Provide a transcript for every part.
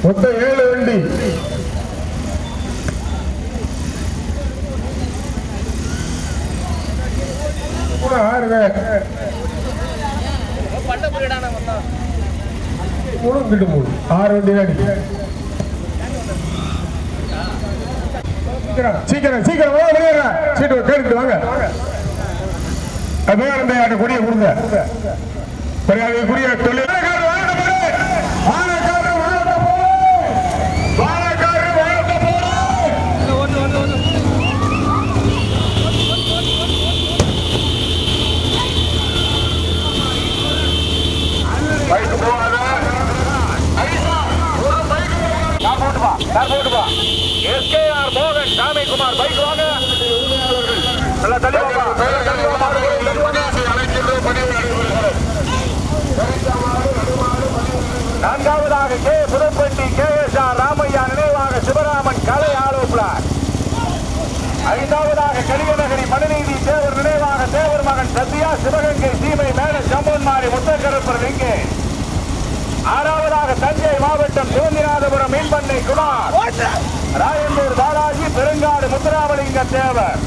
மொத்தம் 7 வண்டி. ஆறு பேர் கிட்ட 6 வண்டி தான். சீக்கிரம் சீக்கிரம் சீட்டு கேட்டு வாங்க. வேற கொடிய கொடுங்க. தொழில் SKR மோகன் சாமிக்குமார் பைக் வாங்க. நான்காவதாக கே புதுப்பட்டி KSR ராமையா நினைவாக சிவராமன் கலை ஆலோசனர். ஐந்தாவதாக கலியநகரி மனுநீதி தேவர் நினைவாக தேவர் மகன் சத்யா சிவகங்கை சீமை மேல சம்பன்மாரி முத்தக்கருப்பர் லிங்கே. ஆறாவதாக தஞ்சை மாவட்டம் சிவந்திநாதபுரம் மீன்பண்ணை குமார், ராயந்தூர் பாலாஜி, பெருங்காடு முத்துராமலிங்க தேவர்,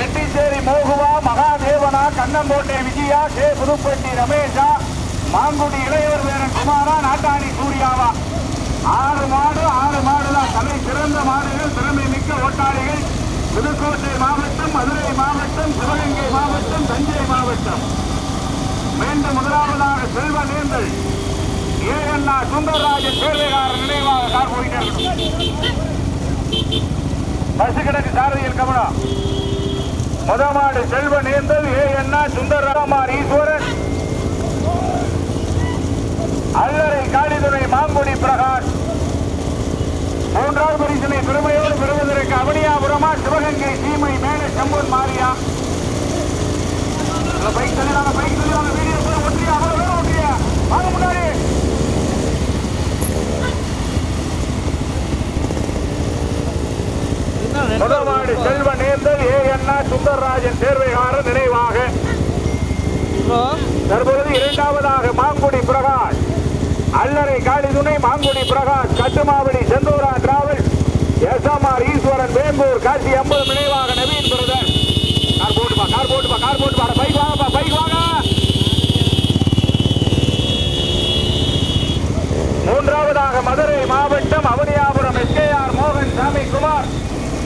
எட்டிச்சேரி மோகுவா மகாதேவனா, கண்ணம்போட்டை விஜயா, கே புதுப்பட்டி ரமேஷா, மாங்குடி இளையவர் வேரன் குமாரா, நாட்டாணி சூர்யாவா. 6 மாடுதான். தலை சிறந்த மாடுகள், திறமை மிக்க ஓட்டாளிகள். புதுக்கோட்டை மாவட்டம், மதுரை மாவட்டம், சிவகங்கை மாவட்டம், தஞ்சை மாவட்டம். மீண்டும் முதலாவதாக செல்வ நேர்ந்தல் ஏஎன்ஆ சுந்தரராஜன் சேர்வைகாரர் நினைவாக கார் போயிட்டே இருக்கணும். பசு கிடக்கு சாரதியில் கவனம். முதமாடு செல்வ நேர்ந்தல் ஏஎன்ஆ சுந்தரராமார் ஈஸ்வரன், அல்லறை காளிதுரை மாங்குடி பிரகாஷ். 3வது பரிசினை பெருமையோடு பெறுவதற்கு அவனியாபுரமா சிவகங்கை சீமை மேல செம்பூர் மாரியா. பைக் தெளிவான வீடியோ ஒன்றியா அவ்வளவு பேரும் ஒன்றியா வாங்க முன்னாடி. முதமாடு செல்வ நேர்ந்தல் ஏஎன்ஆ சுந்தரராஜன் சேர்வைகாரர் நினைவாக. தற்பொழுது 2வதாக மாங்குடி பிரகாஷ், அல்லறை காளிதுணை மாங்குடி பிரகாஷ், கட்டுமாவடி செந்தூரா டிராவல்ஸ், எஸ்எம்ஆர் ஈஸ்வரன் வேம்பூர் காசி 50 நினைவாக நவீன் பிரதர். கார் போட்டுப்பா பைக் வாங்க. 3வதாக மதுரை மாவட்டம் அவனியாபுரம் SKR மோகன் சாமிக்குமார்,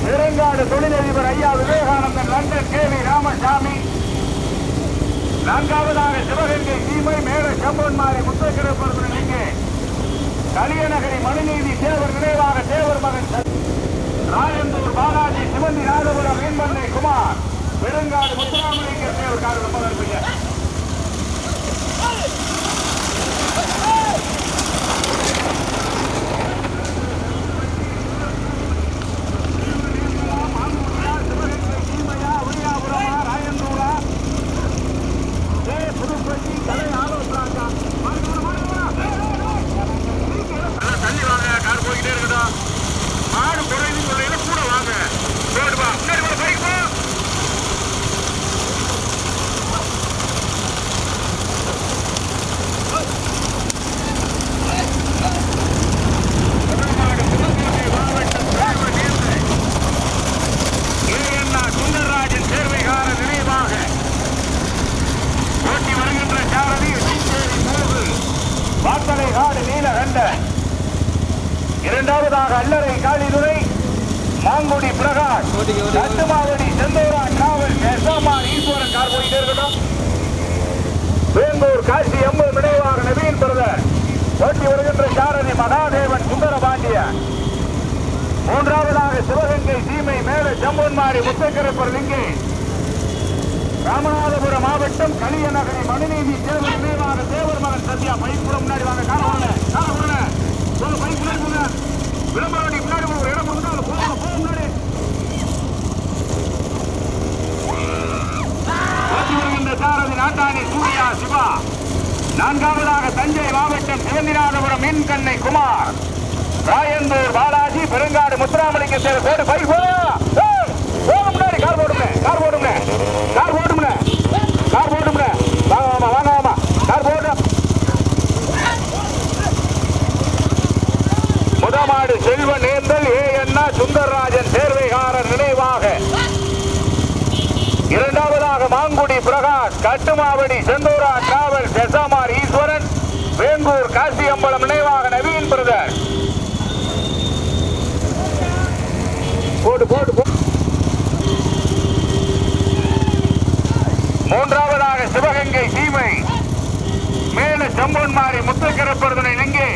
பெருங்காடு தொழிலதிபர் ஐயா விவேகானந்தன், லண்டன் KV ராமசாமி. 4வதாக சிவகங்கை சீமை மேல சம்பன்மாரி முத்தக்கிரப்பர் லிங்கே. கலியநகரி மனுநீதி தேவர் நினைவாக தேவர் மகன் ராயந்தூர் பாலாஜி, சிவந்திநாதபுரம் மீன்பண்ணை குமார், பெருங்காடு முத்துராமலிங்க தேவர் காடு. ரொம்ப நன்றிங்க. புதுப்பட்டி கலை ஆலோசனா தள்ளி வாங்க. கார் போய்கிட்டே இருக்குதா? மாடு குறைந்து சொல்லையில கூட வாங்க. போடுவா முன்னாடி பைக் போ. சுந்தரராஜன் சேர்வைகாரர் நினைவாக ஓட்டி வருகின்ற சாரதி வாத்தலை காடு நீலகண்ட. 2வதாக அல்லறை காளிதுரை மாங்குடி பிரகாஷ், கட்டுமாவடி செந்தூரா டிராவல்ஸ், எஸ்எம்ஆர் ஈஸ்வரன் கார் போயிட்டே இருக்கட்டும். வேம்பூர் காசி 50 நினைவாக நவீன் பிரதர் ஓட்டி வருகின்ற சாரதி மகாதேவன் சுந்தரபாண்டியன். 3வதாக சிவகங்கை சீமை மேல ஜம்பன்மாரி முத்தக்கரைப்பர் லிங்கே. ராமநாதபுரம் மாவட்டம் கலியநகரி மனுநீதி தேவர் நினைவாக தேவர் மகன் சத்யா. பைக் கூட முன்னாடி வாங்க. கார உடனே பைக் முன்னாடி போங்க. விளம்பரம் முன்னாடி ஒரு இடம் கொடுத்தா போக முன்னாடி ஓட்டி வருகின்ற சாரதி நாட்டாணி சூர்யா சிவா. 4வதாக தஞ்சை மாவட்டம் சிவந்திநாதபுரம் மீன்கண்ணை குமார், ராயந்தூர் பாலாஜி, பெருங்காடு முத்துராமலிங்க தேவர் கோடு. பைக் போக முன்னாடி. கார் போடுங்க. வாங்க கார் போடு. சுந்தரராஜன் சேர்வைகாரர் நினைவாக, இரண்டாவதாக மாங்குடி பிரகாஷ் கட்டுமாவடி செந்தூரா டிராவல்ஸ் எஸ்எம்ஆர் ஈஸ்வரன் வேங்கூர் காசியம்பலம் நினைவாக நவீன் பிரதர். போடு போடு. மூன்றாவதாக சிவகங்கை சீமை மேல செம்பொன்மாரி முத்துக்கரப்பருதனை நெங்கே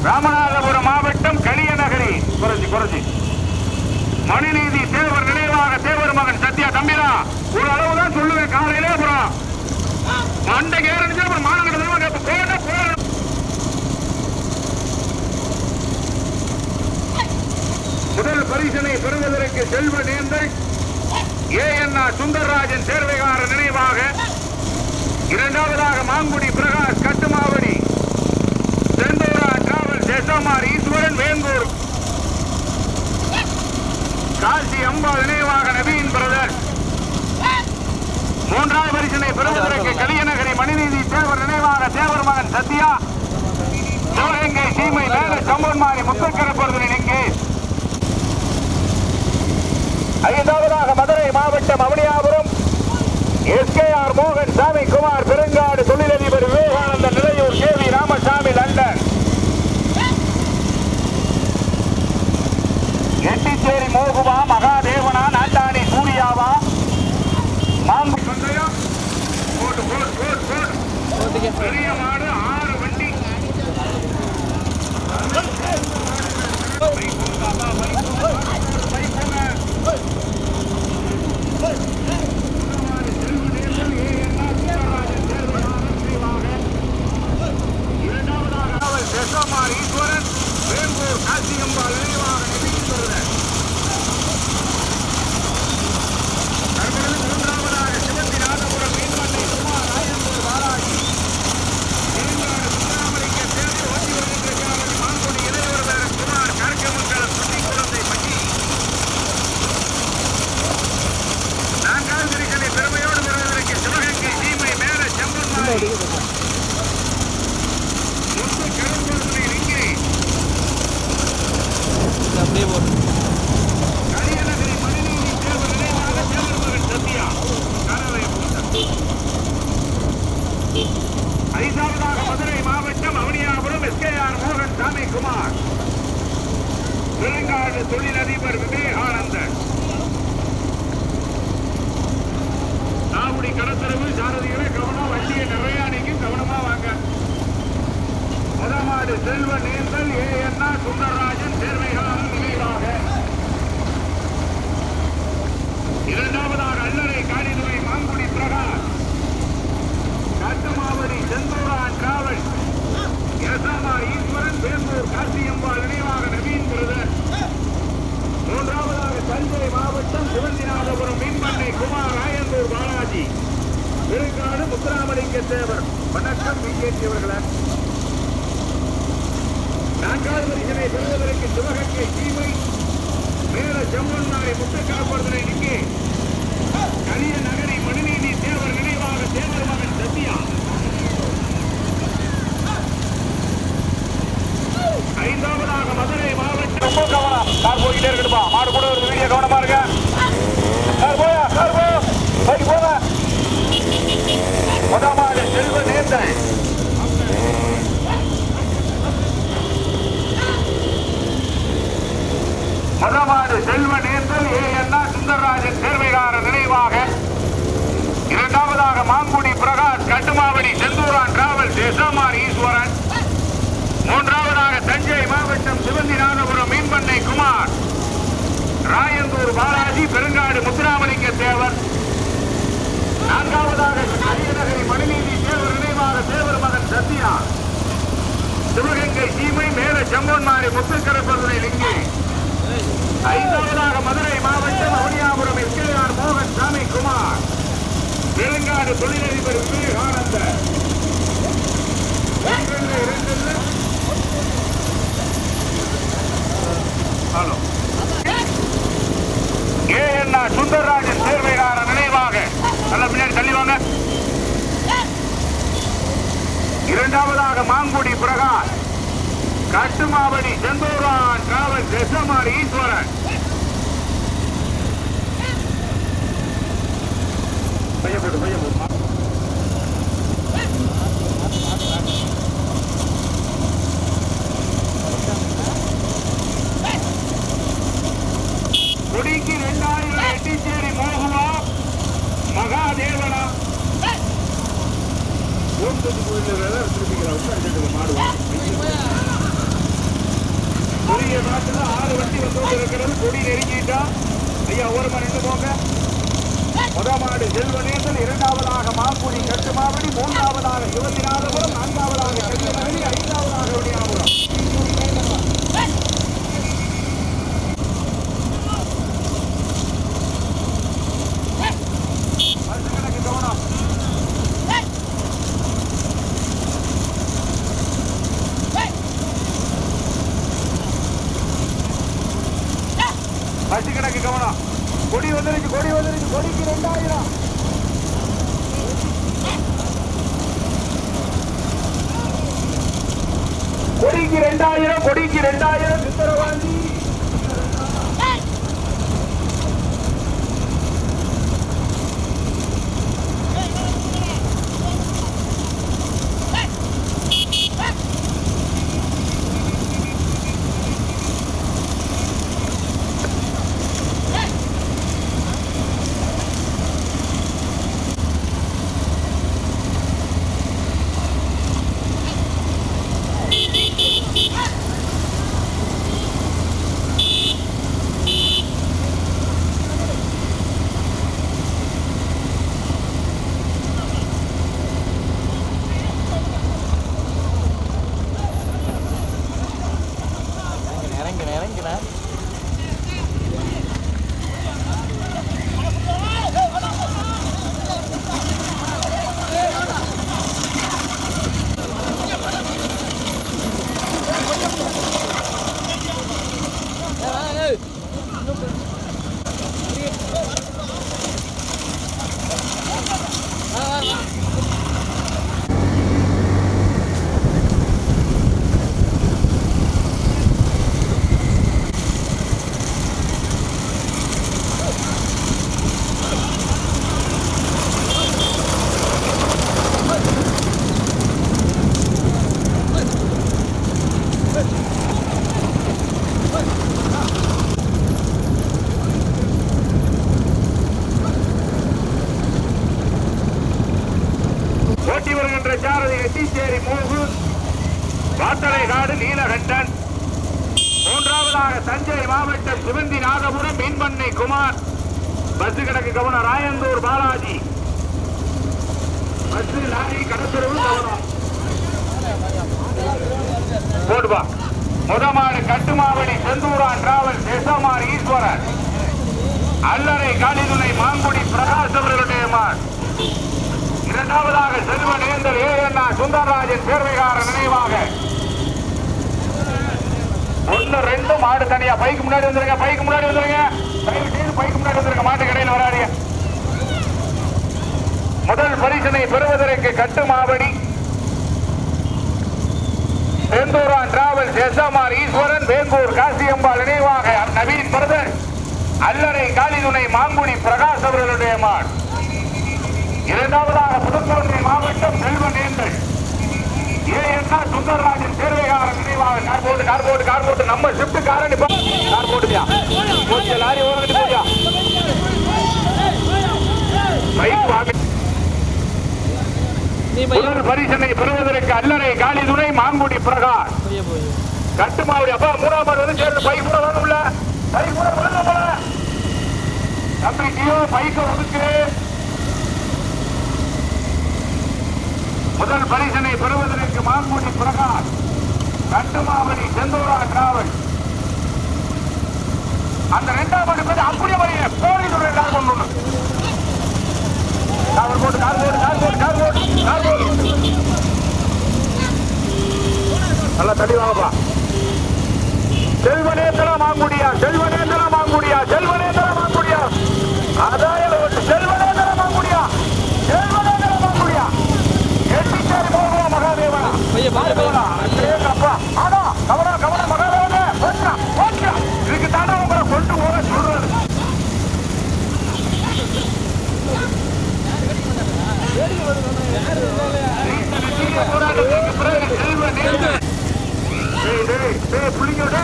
ராமநாதபுரம் மாவட்டம் களியநகரி குறைஞ்சி மணிநீதி தேவர் நினைவாக தேவர் மகன் சத்யா. தம்பிரா ஒரு அளவுதான் சொல்லுவேன், காலையிலே அப்புறம் மண்டை கேரணிச்சு அப்புறம் மாநகர முதல் பரிசனை பெறுவதற்கு செல்வ நேர்ந்தல் ஏஎன்ஆர் சுந்தரராஜன் சேர்வைகார நினைவாக, இரண்டாவதாக மாங்குடி பிரகாஷ் கட்டுமாவடி செந்தூரா டிராவல்ஸ் எஸ்எம்ஆர் ஈஸ்வரன் வேங்கூர் காசி அம்பா நினைவாக நவீன் பிரதர். மூன்றாவது பரிசனை பெறுவதற்கு கலியநகரி மணிநீதி தேவர் நினைவாக தேவர் மகன் சத்யா. சிவகங்கை சீமை மேல சம்பன்மாரி முத்தக்கரப்பொருதனை நெங்கே. ஐந்தாவதாக மதுரை மாவட்டம் அவனியாபுரம் எஸ்கேஆர் மோகன் சாமி குமார் பெருங்காடு தொழிலதிபர் விவேகானந்த நிலையூர் கேவி ராமசாமி லண்டன். எட்டிச்சேரி மோகுவா மகாதேவனா நாட்டாணி சூரியாவா மாங்கு பெரிய மாடு 6 வண்டி. எஸ்எம்ஆர் ஈஸ்வரன் வேம்பூர் காசியம்பாள் நினைவாக நினைவுறுகிறது. மூன்றாவதாக சிவந்திநாதபுரம் மீன்மண்ணை குமார் ராயம்பூர் பாலாஜி திருநாமலிக்க தேர்தல் ஓட்டி வருகின்ற மாங்குடி இளையவர் வேறு குமார் கரக்கமங்கலம் சுற்றி குழந்தை பட்டி. நான்காவது பரிசனை பெருமையோடு பெறுவதற்கு சிவகங்கை சீமை மேல செம்பன்மாரி கலியநகரி மணிநீதி தேவர் நினைவாக தேவர் மகன் சத்யா. ஐந்தாவதாக மதுரை மாவட்டம் அவனியாபுரம் எஸ்கேஆர் மோகன் சாமி குமார் தெலுங்காடு தொழிலதிபர் விவேகானந்தன். நாகுடி கடத்தரவு சாரதிகளை கவனம், வண்டியை நிறைய நீக்கும், கவனமா வாங்க. முதமாடு செல்வ நேர்ந்தல் ஏஎன்ஆர் சுந்தரராஜன் சேர்வைகாரன் நினைவாக, இரண்டாவதாக அல்லறை காடிதுறை மாங்குடி பிரகாஷ் கட்டுமாவடி செந்தூரான் டிராவல் எஸ்எம்ஆர் ஈஸ்வரன் வேம்பூர் காசியம்பாள் நினைவாக நவீன் பிரதர். மூன்றாவதாக தஞ்சை மாவட்டம் சிவந்திநாதபுரம் மீன்மண்ணை குமார் ராயந்தூர் பாலாஜி பெருங்காடு முத்துராமலிங்க தேவர். வணக்கம் பிஜேபியவர்களே. நான்காவது பரிசனை பெறுவதற்கு சிவகங்கை சீமை மேல செம்மன்னாரை முத்தக்காப்படுதலை நிற்கே கலியநகரி மணிநீதி தேவர் நினைவாக தேவர் மகன் சத்யா. ஐந்தாவதாக மதுரை மாவட்டம். ரொம்ப கவனம், கார் போய்கிட்டே இருக்கணுமா, மாடு கூட ஒரு வீடியோ கவனமா இருக்க. கார் போயா, கார் போங்க. முதமாடு செல்வ நேர்ந்தல் முதமாடு செல்வ நேர்ந்தல் ஏஎன்ஆர் சுந்தரராஜன் சேர்வைகார நினைவாக, இரண்டாவதாக மாங்குடி பிரகாஷ் கட்டுமாவடி செந்தூரான் டிராவல்ஸ் எஸ்எம்ஆர் ஈஸ்வரன். மூன்றாவதாக தஞ்சை மாவட்டம் சிவந்திநாதபுரம் மீன்மண்ணை குமார் ராயந்தூர் பாலாஜி பெருங்காடு முத்துராமலிங்க தேவர். நான்காவதாக கலியநகரி மணிநீதி தேவர் நினைவாக தேவர் மகன் சத்யா. சிவகங்கை சீமை மேல செம்பொன்மாரி முத்துக்கரப்பருதனை லிங்கே. ஐந்தாவதாக மதுரை மாவட்டம் அவனியாபுரம் எஸ்கேஆர் மோகன் சாமி குமார் தெலுங்காடு தொழிலதிபர் விவேகானந்தர். ஏஎன்ஆர் சுந்தரராஜன் சேர்வைகார நினைவாக நல்ல பின்னாடி தள்ளிவாங்க. இரண்டாவதாக மாங்குடி பிரகாஷ் கட்டுமாவடி செந்தூரான் டிராவல் எஸ்எம்ஆர் ஈஸ்வரன். கொடிக்கு 2000 எட்டிச்சேரி மோகனா மகாதேவனா பெரிய நாட்டுல 6 வண்டி வந்து இருக்கிறது. கொடி நெருங்கிட்டா ஐயா ஓரமா நின்று போங்க. முதமாடு செல்வனேசன், இரண்டாவதாக மாங்குடி கட்டுமாவடி, மூன்றாவதாக யுவதிநாதபுரம், நான்காவதாக செல்வநகரி, ஐந்தாவதாக விடியாபுரம். கணக்கு கவனம். பசி கணக்கு கவனம். கொடி வந்துருச்சு, கொடி வந்துருச்சு. கொடிக்கு 2000. கொடிக்கு 2000, கொடிக்கு 2000. சித்திரவாண்டி ஓட்டி வருகின்ற சாரதி எட்டிச்சேரி மூகு, வாத்தலைகாடு நீலகண்டன். மூன்றாவதாக தஞ்சை மாவட்டம் சிவந்தி நாதபுரம் மீன்பண்ணை குமார். பஸ் கிடக்கு கவனம். ராயந்தூர் பாலாஜி. பஸ் லாரி கடத்தரவு கவனம். போடுவா. முதமாடு கட்டுமாவடி செந்தூரான் டிராவல் எஸ்எம்ஆர் ஈஸ்வரன். அல்லறை காளிதுணை மாங்குடி பிரகாஷ் அவர்களுடைய மான். இரண்டாவதாக செல்வநேந்தர் ஏஎன்ஆ சுந்தரராஜன் சேர்வைகார நினைவாக 1, 2 மாடு தனியா. பைக்கு முன்னாடி வந்துருங்க, பைக்கு முன்னாடி வந்துருங்க. பைக்கு முன்னாடி வந்துருங்க. மாட்டு கடையில் வராதிய. முதல் பரிசனை பெறுவதற்கு கட்டுமாவடி செந்தூரான் டிராவல்ஸ் எஸ்எம்ஆர் ஈஸ்வரன், வேங்கூர் காசியம்பாள் நினைவாக நவீன் பிரதர், அல்லறை காளிதுணை மாங்குடி பிரகாஷ் அவர்களுடைய மான். இரண்டாவதாக புதுக்கோட்டை மாவட்டம் செல்வநேந்தர் ஏஎன்ஆ சுந்தரராஜன் சேர்வைகார நினைவாக. கார் போட்டு நம்ம ஷிப்ட் காரணி கார் போட்டுதியா. கொஞ்சம் லாரி ஓரங்கட்டு போயா. முதல் பரிசனை பெறுவதற்கு அல்லறை காளிதுணை மாங்குடி பிரகாஷ் கட்டுமாவடி. அப்பா மூணாவது வந்து சேர்ந்து பைக் கூட வரணும்ல. பைக் கூட வரணும் போல. தம்பிக்கியோ பைக்க ஒதுக்கு. முதல் பரிசனை பெறுவதற்கு மாங்குடி பிரகாஷ் கட்டுமாவடி செந்தூரா டிராவல். அந்த 2ஆம் பேர் அப்படியே வரைய போலீஸ் கார் கொண்டு நல்லா தள்ளி வாங்கப்பா. செல்வநேந்திரா மாங்குடியா, செல்வநேந்திரா மாங்குடியா, செல்வநேந்திரா மாங்குடியா. அதாவது செல்வநேந்திரா மாங்குடியா, செல்வநேந்திரா மாங்குடியா. எட்டிச்சேரி மோகனா மகாதேவனா. அப்பா ஆனா கவனம். புள்ளியோட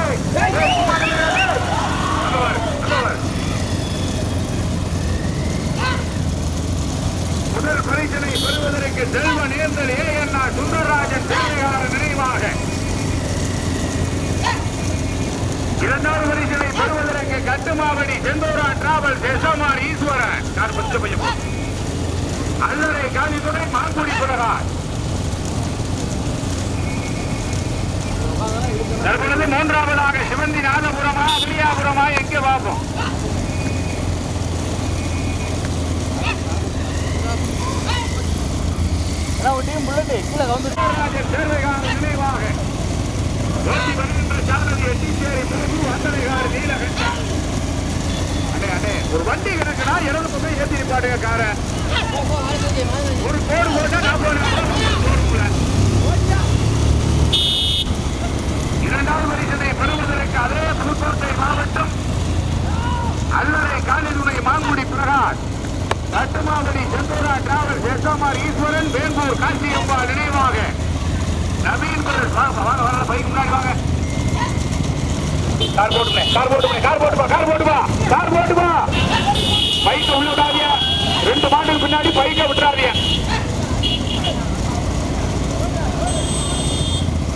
முதல் பரிசனை பெறுவதற்கு செல்வ நேர்ந்தல் ஏஎன்ஆ சுந்தரராஜன் சேவையாளர் நினைவாக, இரண்டாவது பரிசனை பெறுவதற்கு கட்டுமாவடி செந்தூரா டிராவல்ஸ் எஸ்எம்ஆர் ஈஸ்வரன் அல்லரை காலித்துறை மாங்குடி புலகார். தற்பொழுது மூன்றாவதாக சிவந்தி நாதபுரமா விலியாபுரமா எங்கே பார்ப்போம். நினைவாக ஒரு வண்டி கிடக்குனா 70 ஏற்றி பாடுங்க கார ஒரு கோடு போட்டா 40. இரண்டாவது பரிசனை பெறுவதற்கு அதே புதுக்கோட்டை மாவட்டம் அல்லரை காலிதுணை மாங்குடி பிரகாஷ், கட்டுமாவடி செந்தூரா டிராவல்ஸ் எஸ்எம்ஆர் ஈஸ்வரன், வேம்பூர் காசியம்பா நினைவாக நவீன் பைக் முன்னாடி வாங்க. கார் போட்டுமா பைக்க உள்ள விடாதியா, 2 மாட்டுக்கு பின்னாடி பைக்க விட்டுறாதியா.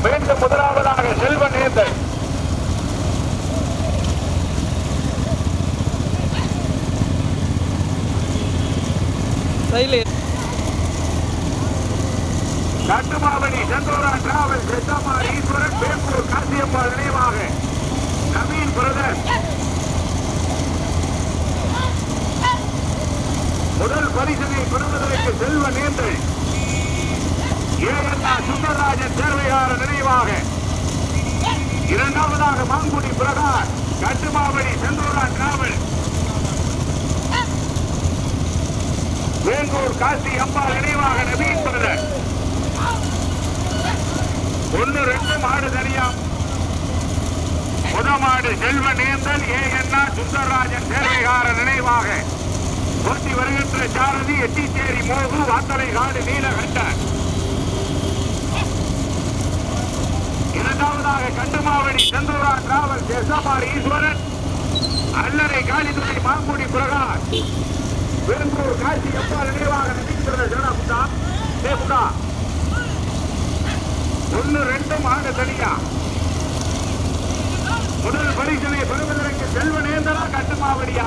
மீண்டும் முதலாவதாக செல்வன் நேர்ந்தல் கட்டுமாவடி செந்தூரா டிராவல்ஸ் எஸ்எம்ஆர் ஈஸ்வரன், வேம்பூர் காசியம்பா நினைவாக நவீன் பிரதர். முதல் பரிசனை பெறுவதற்கு செல்வ நேர்ந்தல் ஏஎன்ஆ சுந்தரராஜன் சேர்வையாளர் நினைவாக, இரண்டாவதாக மாங்குடி பிரகாஷ், கட்டுமாவடி செந்தூரா டிராவல்ஸ், வேங்கூர் காசி அம்பா நினைவாக நவீன் பிரதர். 1-2 மாடு தனியா. முதமாடு செல்வ நேர்ந்தல் ஏஎன்ஆ சுந்தரராஜன் சேர்வையாளர் நினைவாக, போட்டி வருகின்ற சாரதி எட்டிச்சேரி மோகு வாத்தலை காடு நீலகண்டன். இரண்டாவதாக கண்டுமாவடி செந்தூரா டிராவல்ஸ் எஸ்எம்ஆர் ஈஸ்வரன், அல்லரை காலிதுறை மாங்குடி பிரகாஷ், வேம்பூர் காசி அப்பா நினைவாக நடிக்கின்ற 1-2 மாடு தனியா. முதல் பரிசனை பெறுவதற்கு செல்வ நேர்ந்தலா கட்டுமாவடியா?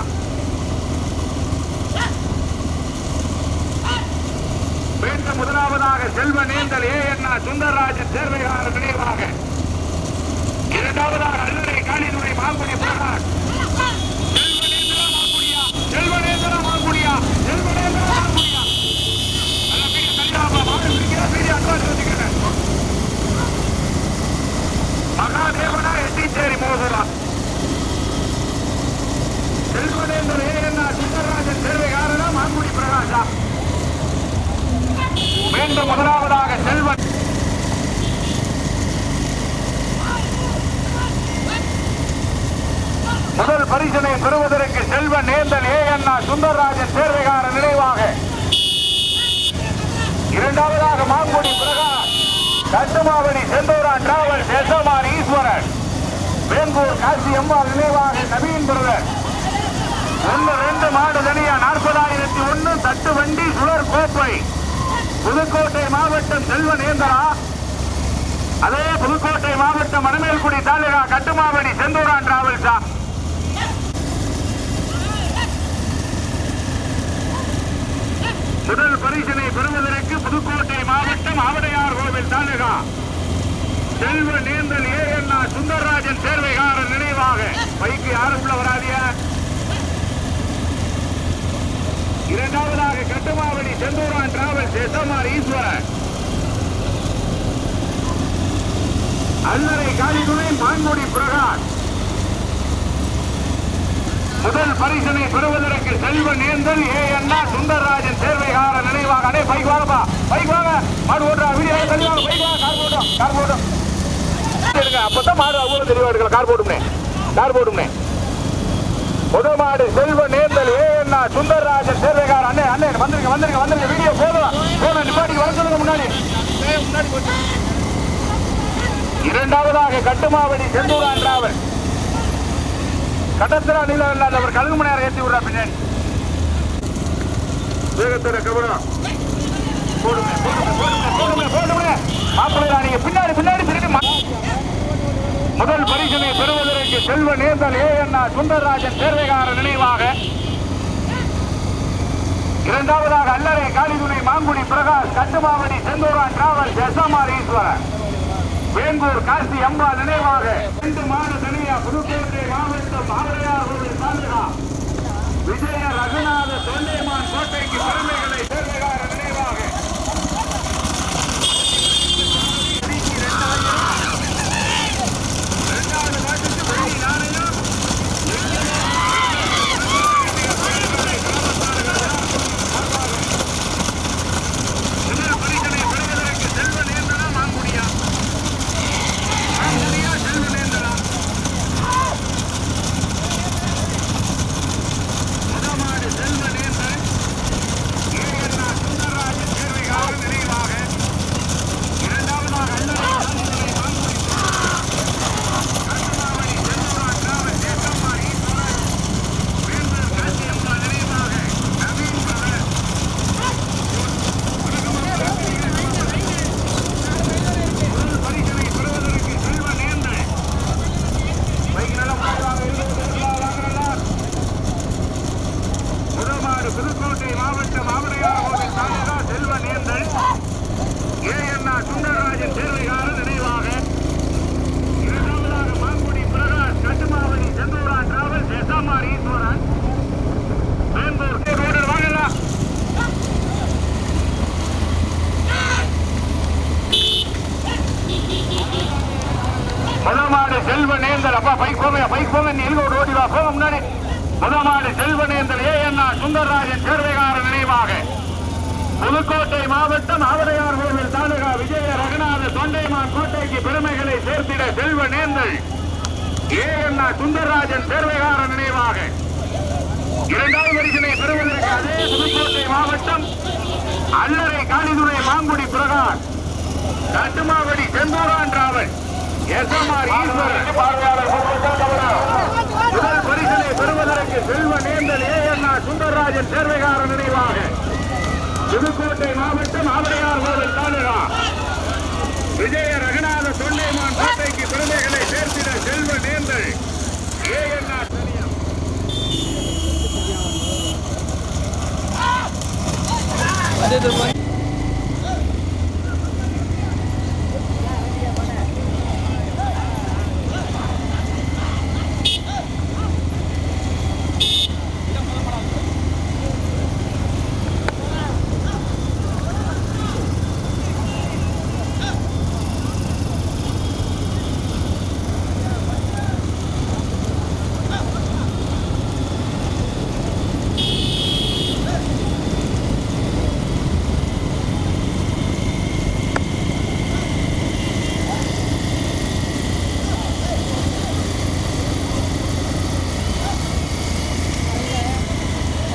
மீண்டும் முதலாவதாக செல்வ நேர்ந்தல் ஏஎன்ஆ சுந்தரராஜன் சேர்வையாளர் நினைவாக, இரண்டாவதாக அல்லரை காலிதுறை மாங்குடி பிரகாஷ், செல்வ நேர்ந்தலா மாங்குடியா மகாதேவனா எட்டிச்சேரி மோசலா. செல்வனேந்தர் ஏஎன்ஆ சுந்தரராஜன் சேர்வையாளரா மாங்குடி பிரகாஷா? மீண்டும் முதலாவதாக செல்வன். முதல் பரிசனை பெறுவதற்கு செல்வன் நேர்ந்தல் ஏஎன்ஆ சுந்தரராஜன் சேர்வையாளர் நினைவாக, இரண்டாவதாக மாங்குடி பிரகாஷ், கட்டுமாவடி செந்தூரா டிராவல்ஸ் எஸ்எம்ஆர் ஈஸ்வரன், வேம்பூர் காசி அம்பாள் நினைவாக நவீன் பிரதர். 1-2 மாடு தனியா. 40,001 தட்டு வண்டி சுழற் கோப்பை. புதுக்கோட்டை மாவட்டம் செல்வ நேர்ந்தலா, அதே புதுக்கோட்டை மாவட்டம் மணமேல்குடி தாலுகா கட்டுமாவடி செந்தூரா டிராவல்ஸா? முதல் பரிசனை பெறுவதற்கு புதுக்கோட்டை மாவட்டம் ஆவடையார் கோவில் தாலுகா செல்வ நேர்ந்தல் ஏஎன்ஆ சுந்தரராஜன் சேர்வையாளர் நினைவாக. பைக்கு யாரும் உள்ள வராதிய. இரண்டாவதாக கட்டுமாவடி செந்தூரா டிராவல்ஸ் எஸ்எம்ஆர் ஈஸ்வரன், அல்லரை காலிதுணை மாங்குடி பிரகாஷ். முதல் பரிசனை பெறுவதற்கு செல்வ நேர்ந்தல் ஏஎன்ஆ சுந்தரராஜன் சேர்வையாளர் நினைவாக. அடே பைக் வாங்கப்பா, பைக் வாங்க. மாடு ஓட்டுறா வீடியோ தெளிவாங்க. பைக் வாங்க. கார் போட்டோம் அப்பதான் மாடு அவ்வளவு தெளிவா எடுக்கலாம். கார் போட்டும்னே. முதல் மாடு செல்வ நேர்ந்தல் ஏஎன்ஆ சுந்தரராஜன் சேர்வையாளர். அண்ணே வந்துருங்க வீடியோ போதும் நிப்பாட்டி வர சொல்லுங்க. முன்னாடி இரண்டாவதாக கட்டுமாவடி செந்தூரான் டிராவல் கடத்திரா நில அவர் கழுகு மணி நேரம் ஏற்றி விடுறா பின்னாடி வேகத்தோட கவனம் மாப்பிள்ளை நீங்க பின்னாடி பின்னாடி திரும்பி முதல் பரிசனை பெறுவதற்கு செல்வ நேர்தல் ஏஎன்ஆ சுந்தரராஜன் சேர்வைகார நினைவாக இரண்டாவதாக அல்லறை காளிதுணை மாங்குடி பிரகாஷ் கட்டுமாவடி செந்தூரான் டிராவல் எஸ்எம்ஆர் ஈஸ்வரன் வேங்கூர் காசி அம்பா நினைவாக 2 மாடு தனியா புதுக்கோட்டை மாவட்டம் ஆவரையார் தாலுகா விஜய ரகுநாத தொண்டைமான் கோட்டைக்கு பெருமைகளை சேர்வைகார நினைவாக புதுக்கோட்டை மாவட்டம் ஆவரையார் தாலுகா செல்வ நேர்ந்தல் ஏஎன்ஆ சுந்தரராஜன் சேர்வைகார நினைவாக இரண்டாவதாக மாங்குடி பிரகாஷ் கட்டுமாவடி செந்தூரான் டிராவல் எஸ்எம்ஆர் ஈஸ்வரன் வேம்பூர் வாங்கலாம் முதமாடு செல்வ நேர்ந்தல் அப்பா பைக் போங்க நீ எங்க ஓடி வா போக முன்னாடி முதமாடு செல்வனேந்தல் ஏஎன்ஆ சுந்தரராஜன் சேர்வைகார நினைவாக புதுக்கோட்டை மாவட்டம் ஆவரையார் கோவில் தாலுகா விஜய ரகுநாத தொண்டைமான் கோட்டைக்கு பெருமைகளை சேர்த்திட செல்வனேந்தல் ஏஎன்ஆ சுந்தரராஜன் சேர்வைகார நினைவாக இரண்டாவது பரிசினை பெறுவதற்கு அதே புதுக்கோட்டை மாவட்டம் அல்லறை காளிதுணை மாங்குடி பிரகாஷ் கட்டுமாவடி செந்தூரான் டிராவல் எஸ்எம்ஆர் ஈஸ்வரன் முதல் பரிசனை பெறுவதற்கு செல்வ நேர்ந்தல் ஏஎன்ஆ சுந்தரராஜன் சேர்வைகார நினைவாக புதுக்கோட்டை மாவட்டம் ஆவரையார் கோவில் தாலுகா விஜய ரகுநாத தொண்டைமான் கோட்டைக்கு பெருமைகளை சேர்த்திட செல்வ நேர்ந்தல் ஏஎன்ஆ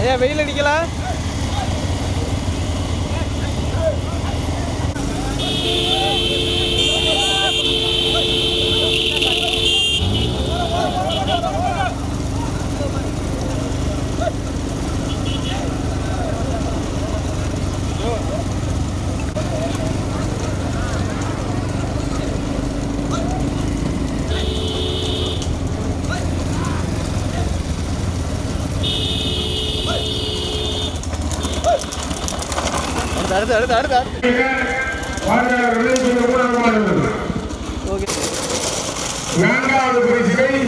ஏன் வெயில் அடிக்கல? அடுத்து நான்காவது பரிசினை